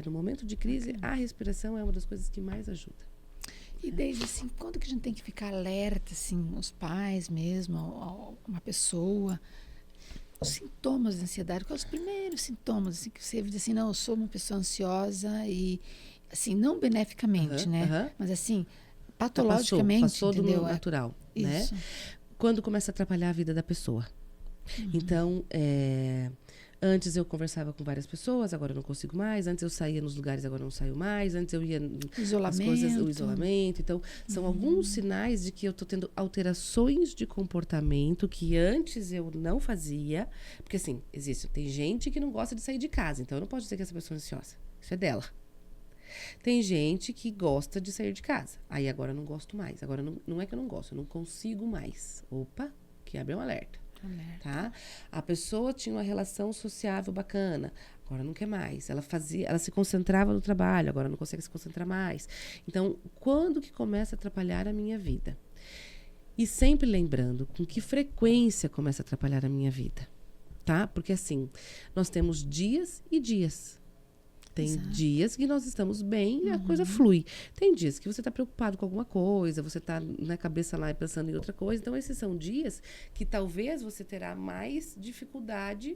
B: No momento de crise, a respiração é uma das coisas que mais ajuda.
A: E desde assim, quando que a gente tem que ficar alerta, assim, os pais mesmo, uma pessoa, os sintomas de ansiedade, quais os primeiros sintomas, assim, que você diz assim, não, eu sou uma pessoa ansiosa e, assim, não beneficamente, né? Mas assim, patologicamente,
B: passou
A: entendeu?
B: do natural, né?
A: Isso.
B: Quando começa a atrapalhar a vida da pessoa. Então, antes eu conversava com várias pessoas, agora eu não consigo mais. Antes eu saía nos lugares, agora eu não saio mais. Antes eu ia o isolamento. Então, são alguns sinais de que eu estou tendo alterações de comportamento que antes eu não fazia. Porque, assim, tem gente que não gosta de sair de casa. Então, eu não posso dizer que essa pessoa é ansiosa. Isso é dela. Tem gente que gosta de sair de casa. Aí, agora eu não gosto mais. Agora, não é que eu não gosto, eu não consigo mais. Opa, que abre um alerta. Tá? A pessoa tinha uma relação sociável bacana, agora não quer mais. Ela se concentrava no trabalho, agora não consegue se concentrar mais. Então, quando que começa a atrapalhar a minha vida? E sempre lembrando com que frequência começa a atrapalhar a minha vida, tá? Porque assim, nós temos dias e dias. Tem dias que nós estamos bem e a coisa flui. Tem dias que você está preocupado com alguma coisa, você está na cabeça lá pensando em outra coisa. Então, esses são dias que talvez você terá mais dificuldade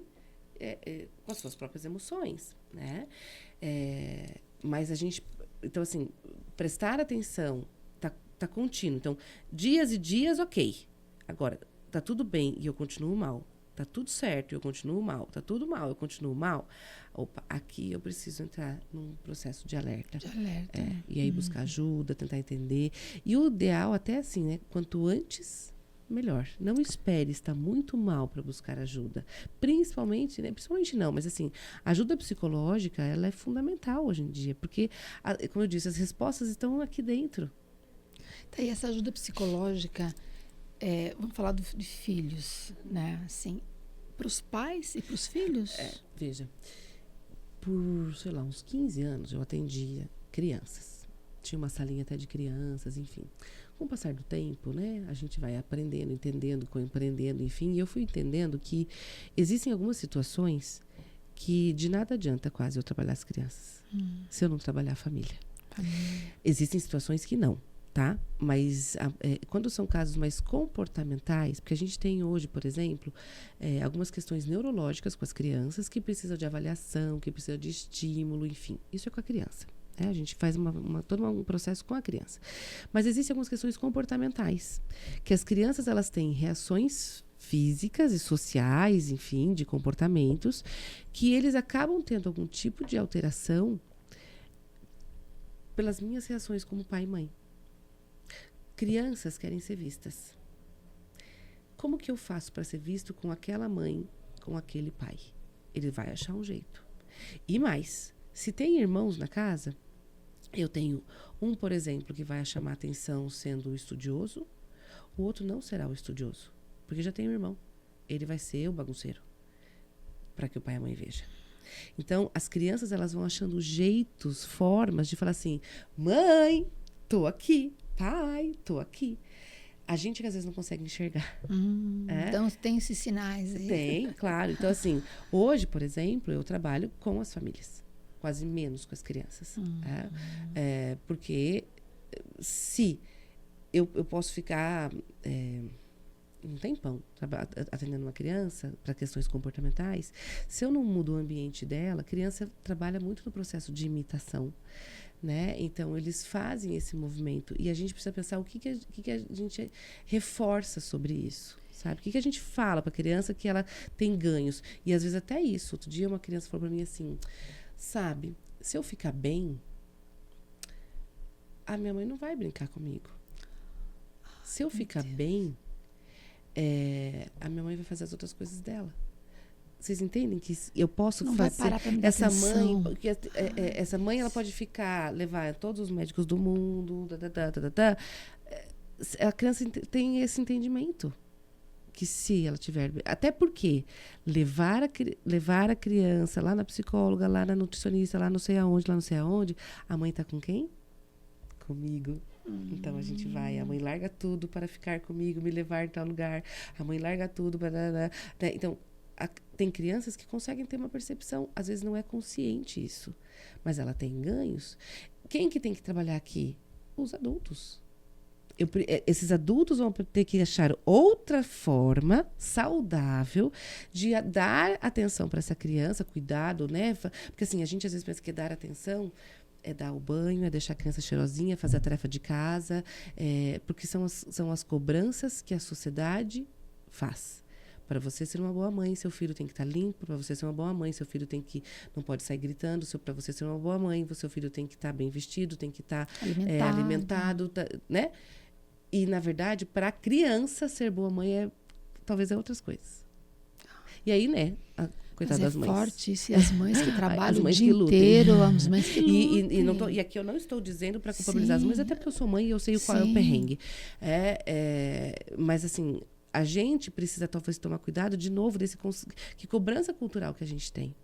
B: com as suas próprias emoções, né? Mas a gente... Então, assim, prestar atenção tá contínuo. Então, dias e dias, ok. Agora, tá tudo bem e eu continuo mal. Tá tudo certo e eu continuo mal. Tá tudo mal, eu continuo mal. Opa, aqui eu preciso entrar num processo de alerta. E aí buscar ajuda, tentar entender. E o ideal até assim, né? Quanto antes, melhor. Não espere estar muito mal para buscar ajuda. Principalmente, né? Principalmente não, mas assim, ajuda psicológica, ela é fundamental hoje em dia. Porque, como eu disse, as respostas estão aqui dentro.
A: Tá, e essa ajuda psicológica... vamos falar de filhos, né? Assim, para os pais e para os filhos?
B: Veja, por, sei lá, uns 15 anos eu atendia crianças. Tinha uma salinha até de crianças, enfim. com o passar do tempo, né, a gente vai aprendendo, entendendo, compreendendo, enfim, e eu fui entendendo que existem algumas situações que de nada adianta quase eu trabalhar as crianças, se eu não trabalhar a família. Existem situações que não, tá? Mas quando são casos mais comportamentais, porque a gente tem hoje, por exemplo, algumas questões neurológicas com as crianças que precisam de avaliação, que precisam de estímulo, enfim, isso é com a criança. A gente faz todo um processo com a criança. Mas existem algumas questões comportamentais, que as crianças elas têm reações físicas e sociais, enfim, de comportamentos, que eles acabam tendo algum tipo de alteração pelas minhas reações como pai e mãe. Crianças querem ser vistas. Como que eu faço para ser visto com aquela mãe, com aquele pai? Ele vai achar um jeito. E mais, se tem irmãos na casa, eu tenho um, por exemplo, que vai chamar atenção sendo o estudioso, o outro não será o estudioso, porque já tem um irmão. Ele vai ser o bagunceiro, para que o pai e a mãe vejam. Então, as crianças elas vão achando jeitos, formas de falar assim, mãe, tô aqui, pai, tô aqui. A gente que às vezes não consegue enxergar.
A: Então, tem esses sinais aí.
B: Tem, claro. Então, assim, hoje, por exemplo, eu trabalho com as famílias. Quase menos com as crianças. Porque se eu posso ficar um tempão atendendo uma criança para questões comportamentais, se eu não mudo o ambiente dela, a criança trabalha muito no processo de imitação. Né? Então, eles fazem esse movimento. E a gente precisa pensar o que a gente reforça sobre isso. Sabe? O que a gente fala para a criança que ela tem ganhos. E, às vezes, até isso. Outro dia, uma criança falou para mim assim, sabe, se eu ficar bem, a minha mãe não vai brincar comigo. Se eu ficar bem, a minha mãe vai fazer as outras coisas dela. Vocês entendem que eu posso
A: não
B: fazer
A: vai parar pra me dar
B: essa
A: atenção.
B: mãe, porque essa mãe ela pode levar todos os médicos do mundo, a criança tem esse entendimento que se ela tiver, até porque levar a criança lá na psicóloga, lá na nutricionista, lá não sei aonde, a mãe tá com quem? Comigo. Então a gente vai, a mãe larga tudo para ficar comigo, me levar em tal lugar, a mãe larga tudo para... Então, tem crianças que conseguem ter uma percepção, às vezes não é consciente isso, mas ela tem ganhos. Quem que tem que trabalhar aqui? Os adultos. Esses adultos vão ter que achar outra forma saudável de dar atenção para essa criança, cuidado, né? Porque assim, a gente às vezes pensa que dar atenção é dar o banho, é deixar a criança cheirosinha, fazer a tarefa de casa, porque são as cobranças que a sociedade faz. Para você ser uma boa mãe, seu filho tem que estar limpo. Para você ser uma boa mãe, seu filho não pode sair gritando. Para você ser uma boa mãe, seu filho tem que estar bem vestido, tem que estar alimentado, né? E, na verdade, para a criança ser boa mãe, talvez é outras coisas. E aí, né? Coitada das mães.
A: Forte isso, e as mães que trabalham o dia
B: lutem.
A: inteiro, as mães que lutem.
B: E aqui eu não estou dizendo para culpabilizar as mães, até porque eu sou mãe e eu sei qual é o perrengue. Mas, assim... A gente precisa, talvez, tomar cuidado, de novo, que cobrança cultural que a gente tem.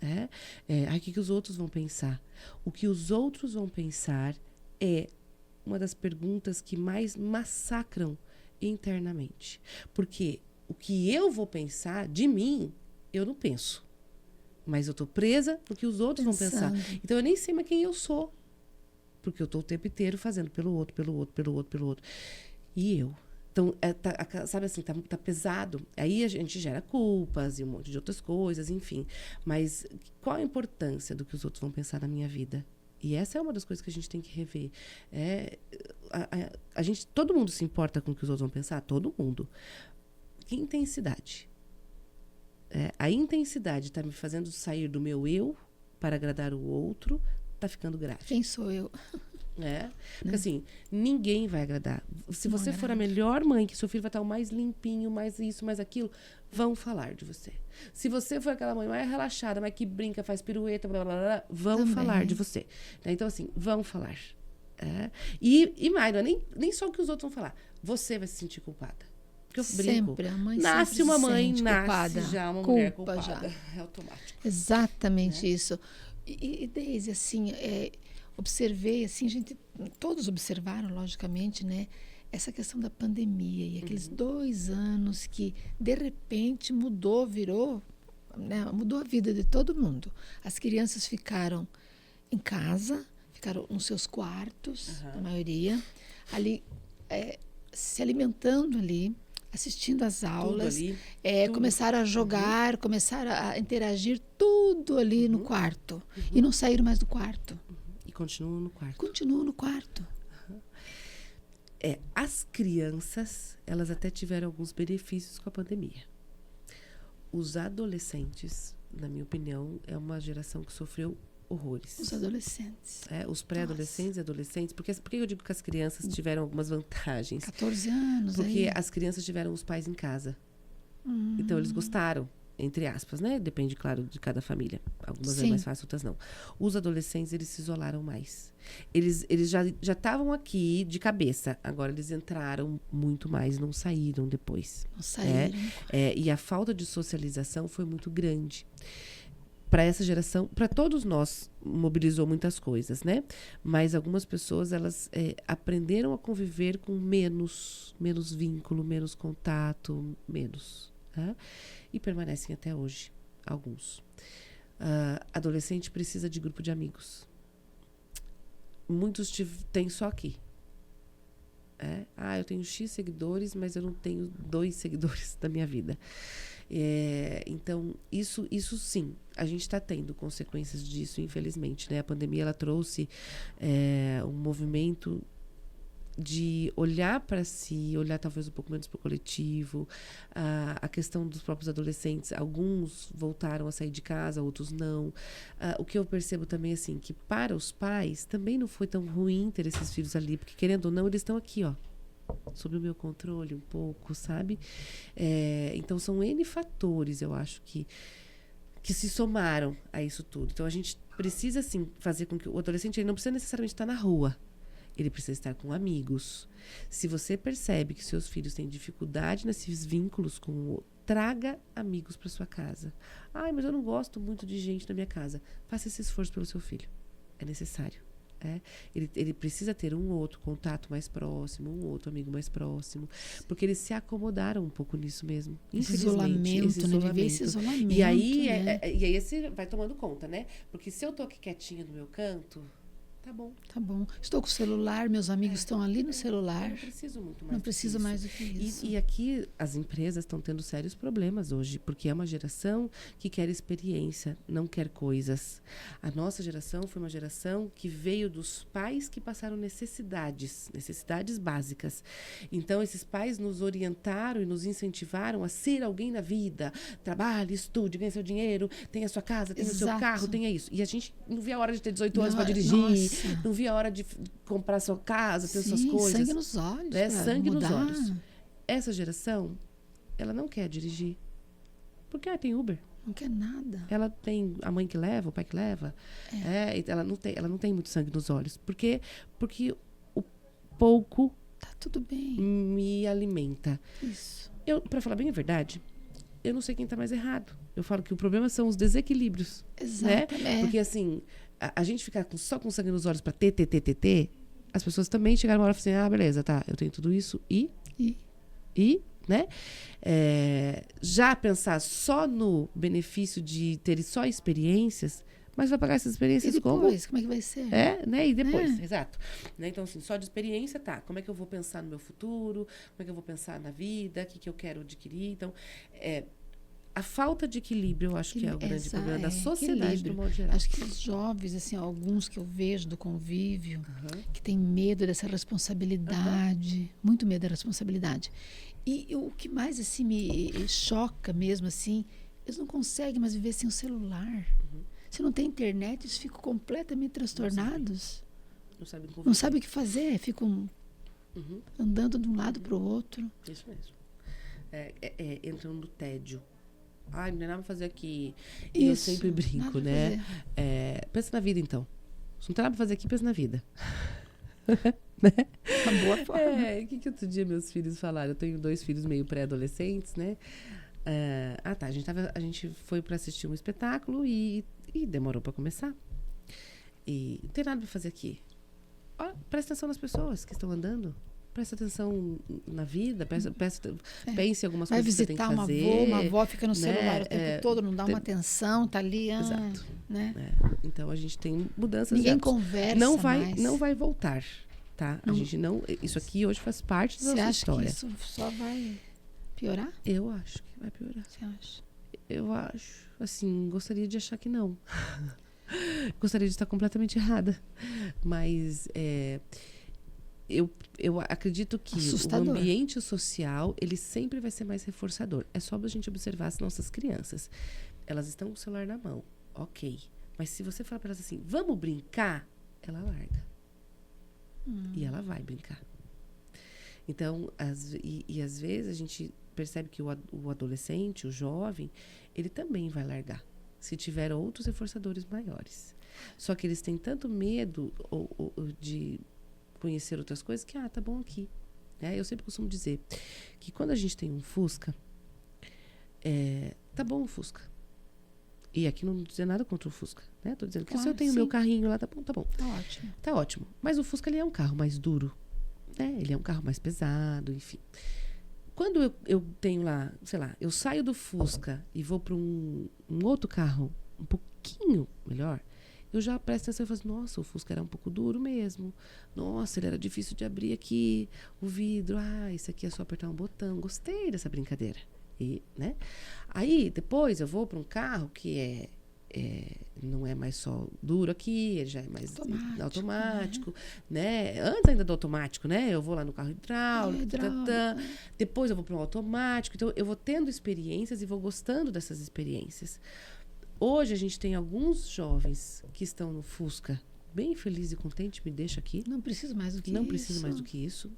B: O que os outros vão pensar? O que os outros vão pensar é uma das perguntas que mais massacram internamente. Porque o que eu vou pensar de mim, eu não penso. Mas eu estou presa no que os outros vão pensar. Então, eu nem sei mais quem eu sou. Porque eu estou o tempo inteiro fazendo pelo outro. E eu? Então, sabe assim, tá pesado. Aí a gente gera culpas e um monte de outras coisas, enfim. Mas qual a importância do que os outros vão pensar na minha vida? E essa é uma das coisas que a gente tem que rever. Todo mundo se importa com o que os outros vão pensar? Todo mundo. Que intensidade? A intensidade está me fazendo sair do meu eu para agradar o outro, está ficando grave.
A: Quem sou eu?
B: Porque assim, ninguém vai agradar. Se você for a melhor mãe, que seu filho vai estar o mais limpinho, mais isso, mais aquilo, vão falar de você. Se você for aquela mãe mais relaxada, mas que brinca, faz pirueta, blá, blá, blá, vão também falar de você. Então, assim, vão falar. E mais, não é nem só o que os outros vão falar. Você vai se sentir culpada. Porque eu brinco.
A: Sempre, a mãe
B: nasce uma mãe,
A: nasce
B: já uma mulher culpada.
A: Já.
B: É automático.
A: Exatamente isso. E Deise, assim, observei, assim, todos observaram, logicamente, né? Essa questão da pandemia e aqueles 2 anos que, de repente, virou, né, mudou a vida de todo mundo. As crianças ficaram em casa, ficaram nos seus quartos, a maioria, ali se alimentando ali, assistindo às aulas, começaram a jogar, começaram a interagir, tudo ali no quarto. E não saíram mais do quarto.
B: E continuam no quarto.
A: Continuam no quarto.
B: As crianças, elas até tiveram alguns benefícios com a pandemia. Os adolescentes, na minha opinião, é uma geração que sofreu horrores.
A: Os adolescentes.
B: Os pré-adolescentes e adolescentes. Por que eu digo que as crianças tiveram algumas vantagens?
A: 14 anos.
B: Porque as crianças tiveram os pais em casa. Então, eles gostaram, entre aspas, né? Depende, claro, de cada família. Algumas é mais fácil, outras não. Os adolescentes, eles se isolaram mais. Eles já estavam aqui de cabeça. Agora, eles entraram muito mais, não saíram depois.
A: Não saíram.
B: E a falta de socialização foi muito grande. Para essa geração, para todos nós, mobilizou muitas coisas, né? Mas algumas pessoas, elas aprenderam a conviver com menos vínculo, menos contato, menos. Né? E permanecem até hoje, alguns. Adolescente precisa de grupo de amigos. Muitos têm só aqui. Eu tenho X seguidores, mas eu não tenho 2 seguidores da minha vida. Então, isso sim, a gente está tendo consequências disso, infelizmente, né? A pandemia, ela trouxe um movimento de olhar para si, olhar talvez um pouco menos para o coletivo, a questão dos próprios adolescentes, alguns voltaram a sair de casa, outros não. O que eu percebo também, assim, que para os pais também não foi tão ruim ter esses filhos ali, porque querendo ou não, eles estão aqui, ó, sob o meu controle um pouco, sabe? Então, são N fatores, eu acho, que se somaram a isso tudo. Então, a gente precisa, assim, fazer com que o adolescente, ele não precisa necessariamente estar na rua. Ele precisa estar com amigos. Se você percebe que seus filhos têm dificuldade nesses vínculos com o outro, traga amigos para sua casa. Mas eu não gosto muito de gente na minha casa. Faça esse esforço pelo seu filho. É necessário. Ele precisa ter um outro contato mais próximo, um outro amigo mais próximo, porque eles se acomodaram um pouco nisso mesmo.
A: Esse isolamento, né? Viver esse isolamento.
B: E aí,
A: né?
B: E aí você vai tomando conta, né? Porque se eu tô aqui quietinha no meu canto, tá bom.
A: Tá bom. Estou com o celular, meus amigos estão ali no celular.
B: Não preciso muito mais.
A: Não preciso mais do que isso.
B: E aqui as empresas estão tendo sérios problemas hoje, porque é uma geração que quer experiência, não quer coisas. A nossa geração foi uma geração que veio dos pais que passaram necessidades básicas. Então, esses pais nos orientaram e nos incentivaram a ser alguém na vida. Trabalhe, estude, ganhe seu dinheiro, tenha sua casa, tenha o seu carro, tenha isso. E a gente não via a hora de ter 18 anos para dirigir. Nossa. Não via a hora de comprar sua casa, ter suas coisas.
A: Sangue nos olhos.
B: Sangue nos olhos. Essa geração, ela não quer dirigir. Porque tem Uber.
A: Não quer nada.
B: Ela tem a mãe que leva, o pai que leva. Ela não tem muito sangue nos olhos. Porque o pouco
A: tá tudo bem.
B: Me alimenta.
A: Isso.
B: Para falar bem a verdade, eu não sei quem está mais errado. Eu falo que o problema são os desequilíbrios.
A: Exato.
B: Né? Porque assim, a gente ficar só com sangue nos olhos para ter, as pessoas também chegaram uma hora e falaram assim, beleza, tá, eu tenho tudo isso e né? Já pensar só no benefício de ter só experiências, mas vai pagar essas experiências como?
A: Como é que vai ser?
B: Né? E depois, exato. Né? Então, assim, só de experiência, tá. Como é que eu vou pensar no meu futuro? Como é que eu vou pensar na vida? O que eu quero adquirir? Então, a falta de equilíbrio, eu acho que é o grande problema da sociedade, no modo geral.
A: Acho que os jovens, assim, alguns que eu vejo do convívio, que têm medo dessa responsabilidade, muito medo da responsabilidade. E o que mais, assim, me choca mesmo, assim, eles não conseguem mais viver sem o celular. Se não tem internet, eles ficam completamente transtornados. Não sabem o que fazer, ficam andando de um lado para o outro.
B: Isso mesmo. Entram no tédio. Não tem nada pra fazer aqui. E eu sempre brinco, né? Pensa na vida, então. Se não tem nada pra fazer aqui, pensa na vida. Né?
A: Uma boa forma.
B: O que outro dia meus filhos falaram? Eu tenho 2 filhos meio pré-adolescentes, né? A gente foi pra assistir um espetáculo e demorou pra começar. E não tem nada para fazer aqui. Ó, presta atenção nas pessoas que estão andando. Presta atenção na vida, pense em algumas
A: vai
B: coisas que você tem que
A: visitar
B: fazer.
A: uma avó fica no celular o tempo todo, não dá uma atenção, tá ali.
B: Exato.
A: Né?
B: Então a gente tem mudanças.
A: Ninguém conversa mais.
B: Não vai voltar, tá? A gente não. Isso aqui hoje faz parte da nossa história.
A: Você acha que isso só vai piorar?
B: Eu acho que vai piorar.
A: Você acha?
B: Eu acho. Assim, gostaria de achar que não. Gostaria de estar completamente errada. Mas eu acredito que
A: assustador.
B: O ambiente social, ele sempre vai ser mais reforçador. É só a gente observar as nossas crianças. Elas estão com o celular na mão, ok. Mas se você falar para elas assim, vamos brincar, ela larga. E ela vai brincar. Então, às vezes a gente percebe que o adolescente, o jovem, ele também vai largar. Se tiver outros reforçadores maiores. Só que eles têm tanto medo de conhecer outras coisas que, tá bom aqui. Eu sempre costumo dizer que quando a gente tem um Fusca, tá bom o Fusca. E aqui não dizer nada contra o Fusca, né? Tô dizendo que se eu tenho meu carrinho lá, tá bom.
A: Tá ótimo.
B: Tá ótimo. Mas o Fusca, ele é um carro mais duro, né? Ele é um carro mais pesado, enfim. Quando eu tenho lá, sei lá, eu saio do Fusca e vou para um outro carro um pouquinho melhor, eu já presto atenção e falo assim, nossa, o Fusca era um pouco duro mesmo. Nossa, ele era difícil de abrir aqui, o vidro. Isso aqui é só apertar um botão. Gostei dessa brincadeira. Né? Aí, depois, eu vou para um carro que não é mais só duro aqui, ele já é mais automático, né? Antes ainda do automático, né? Eu vou lá no carro hidráulico, depois eu vou para um automático. Então, eu vou tendo experiências e vou gostando dessas experiências. Hoje, a gente tem alguns jovens que estão no Fusca bem feliz e contente, me deixa aqui.
A: Não preciso mais do que
B: Não preciso mais do que isso.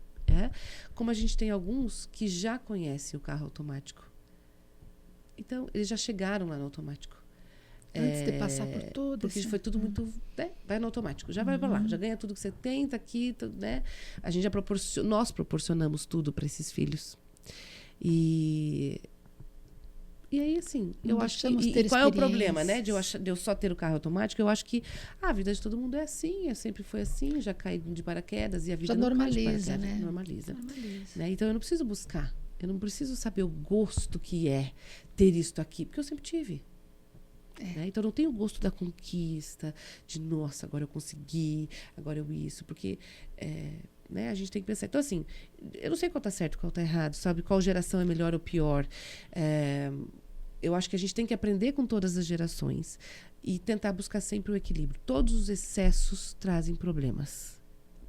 B: Como a gente tem alguns que já conhecem o carro automático. Então, eles já chegaram lá no automático.
A: Antes de passar por tudo.
B: Porque foi tudo muito... Né? Vai no automático. Já vai pra lá. Já ganha tudo que você tem, tá aqui, né? A gente nós proporcionamos tudo para esses filhos. E aí, assim, eu acho que... E qual é o problema, né? De eu só ter o carro automático? Eu acho que a vida de todo mundo é assim. Sempre foi assim. Já caí de paraquedas e a vida
A: já
B: não
A: normaliza,
B: cai de paraquedas,
A: né?
B: Normaliza. Né? Então, eu não preciso buscar. Eu não preciso saber o gosto que é ter isto aqui. Porque eu sempre tive. Né? Então, eu não tenho o gosto da conquista. De, nossa, agora eu consegui. Agora eu isso. Porque... né? A gente tem que pensar. Então, assim, eu não sei qual tá certo, qual tá errado, sabe? Qual geração é melhor ou pior. Eu acho que a gente tem que aprender com todas as gerações e tentar buscar sempre o equilíbrio. Todos os excessos trazem problemas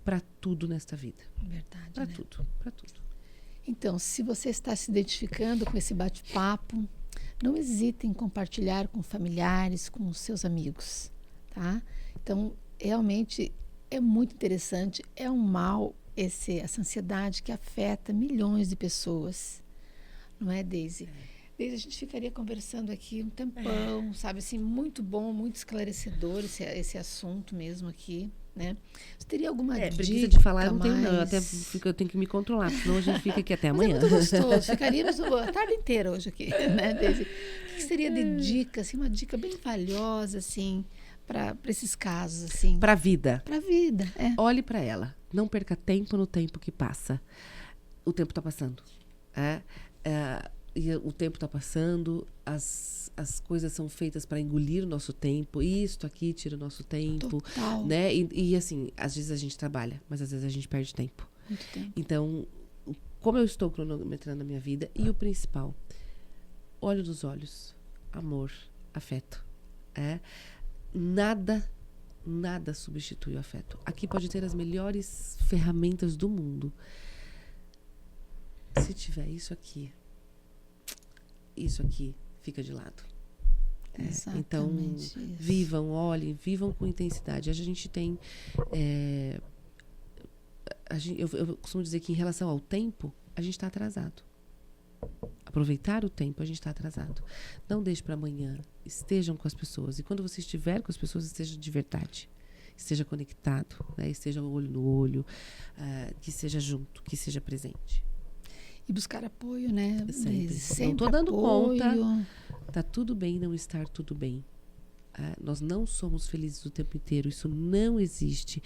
B: para tudo nesta vida.
A: Verdade.
B: Para
A: né?
B: para tudo.
A: Então, se você está se identificando com esse bate-papo, não hesite em compartilhar com familiares, com os seus amigos, tá? Então, realmente é muito interessante, é um mal essa ansiedade que afeta milhões de pessoas, não é, Deise? Deise, a gente ficaria conversando aqui um tempão, sabe, assim, muito bom, muito esclarecedor esse assunto mesmo aqui, né? Você teria alguma dica?
B: Preguiça de falar eu não tenho, não. Eu tenho que me controlar, senão a gente fica aqui até amanhã.
A: Mas é muito gostoso, ficaríamos a tarde inteira hoje aqui, né, Deise? O que seria de dica, assim, uma dica bem valiosa, assim, para esses casos, assim?
B: Para a vida.
A: Para a vida,
B: Olhe para ela. Não perca tempo no tempo que passa. O tempo está passando. E o tempo está passando, as coisas são feitas para engolir o nosso tempo, isto aqui tira o nosso tempo.
A: Total.
B: Né? E assim, às vezes a gente trabalha, mas às vezes a gente perde tempo.
A: Muito tempo.
B: Então, como eu estou cronometrando a minha vida, e o principal, olho dos olhos, amor, afeto. Nada substitui o afeto. Aqui pode ter as melhores ferramentas do mundo. Se tiver isso aqui fica de lado. Então, vivam, olhem, vivam com intensidade. A gente tem... eu costumo dizer que em relação ao tempo, a gente está atrasado. Aproveitar o tempo, a gente está atrasado. Não deixe para amanhã. Estejam com as pessoas. E quando você estiver com as pessoas, esteja de verdade. Esteja conectado, né? Esteja olho no olho, que seja junto, que seja presente.
A: E buscar apoio, né?
B: Sempre.
A: Sempre
B: não estou dando
A: apoio.
B: conta. Tá tudo bem não estar tudo bem. Nós não somos felizes o tempo inteiro, isso não existe.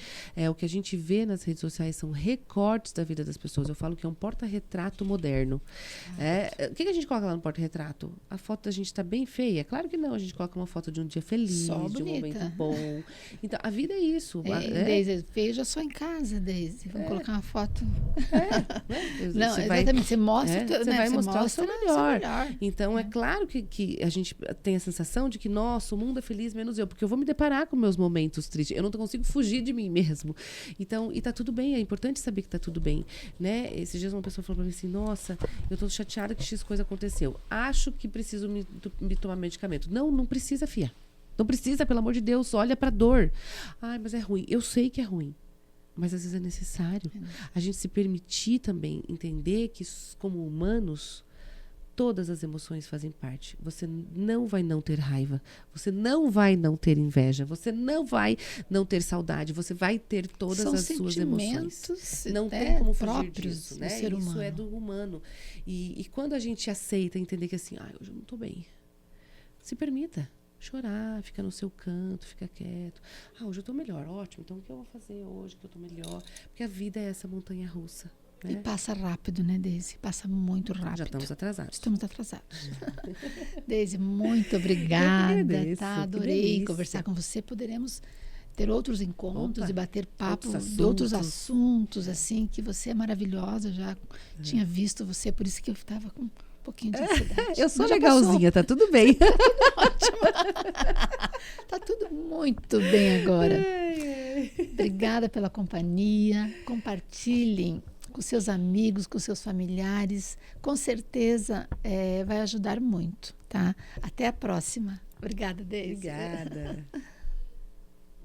B: O que a gente vê nas redes sociais são recortes da vida das pessoas. Eu falo que é um porta-retrato moderno. O que a gente coloca lá no porta-retrato? A foto da gente está bem feia? Claro que não, a gente coloca uma foto de um dia feliz,
A: Só
B: de um
A: bonita.
B: momento bom. Então, a vida é isso.
A: Deise, veja só em casa, Deise. Vamos colocar uma foto. Não,
B: Você
A: exatamente. Você mostra,
B: você vai mostrar o seu melhor.
A: melhor.
B: Então, é claro que a gente tem a sensação de que, nossa, o mundo é feliz menos eu, porque eu vou me deparar com meus momentos tristes. Eu não consigo fugir de mim mesmo. Então, e tá tudo bem, é importante saber que tá tudo bem, né? Esses dias uma pessoa falou pra mim assim, nossa, eu tô chateada que X coisa aconteceu. Acho que preciso me tomar medicamento. Não precisa, fia. Não precisa, pelo amor de Deus, olha pra dor. Ai, mas é ruim. Eu sei que é ruim. Mas às vezes é necessário. A gente se permitir também entender que, como humanos, todas as emoções fazem parte. Você não vai não ter raiva. Você não vai não ter inveja. Você não vai não ter saudade. Você vai ter todas as suas emoções. Não tem como fugir disso, né?
A: Ser humano.
B: Isso é do humano. E quando a gente aceita entender que assim, hoje eu não estou bem. Se permita. Chorar, fica no seu canto, fica quieto. Hoje eu tô melhor, ótimo. Então o que eu vou fazer hoje que eu tô melhor? Porque a vida é essa montanha russa. Né?
A: E passa rápido, né, Deise? Passa muito rápido.
B: Já estamos atrasados.
A: Estamos atrasados. Deise, muito obrigada.
B: Eu que agradeço,
A: Tá? Adorei conversar com você. Poderemos ter outros encontros e bater papo de outros assuntos, assim, que você é maravilhosa. Já tinha visto você, por isso que eu estava com um pouquinho de ansiedade.
B: Eu sou legalzinha, tá tudo bem.
A: Ótimo. Tá tudo muito bem agora. Obrigada pela companhia. Compartilhem com seus amigos, com seus familiares. Com certeza vai ajudar muito, tá? Até a próxima. Obrigada, Deise.
B: Obrigada.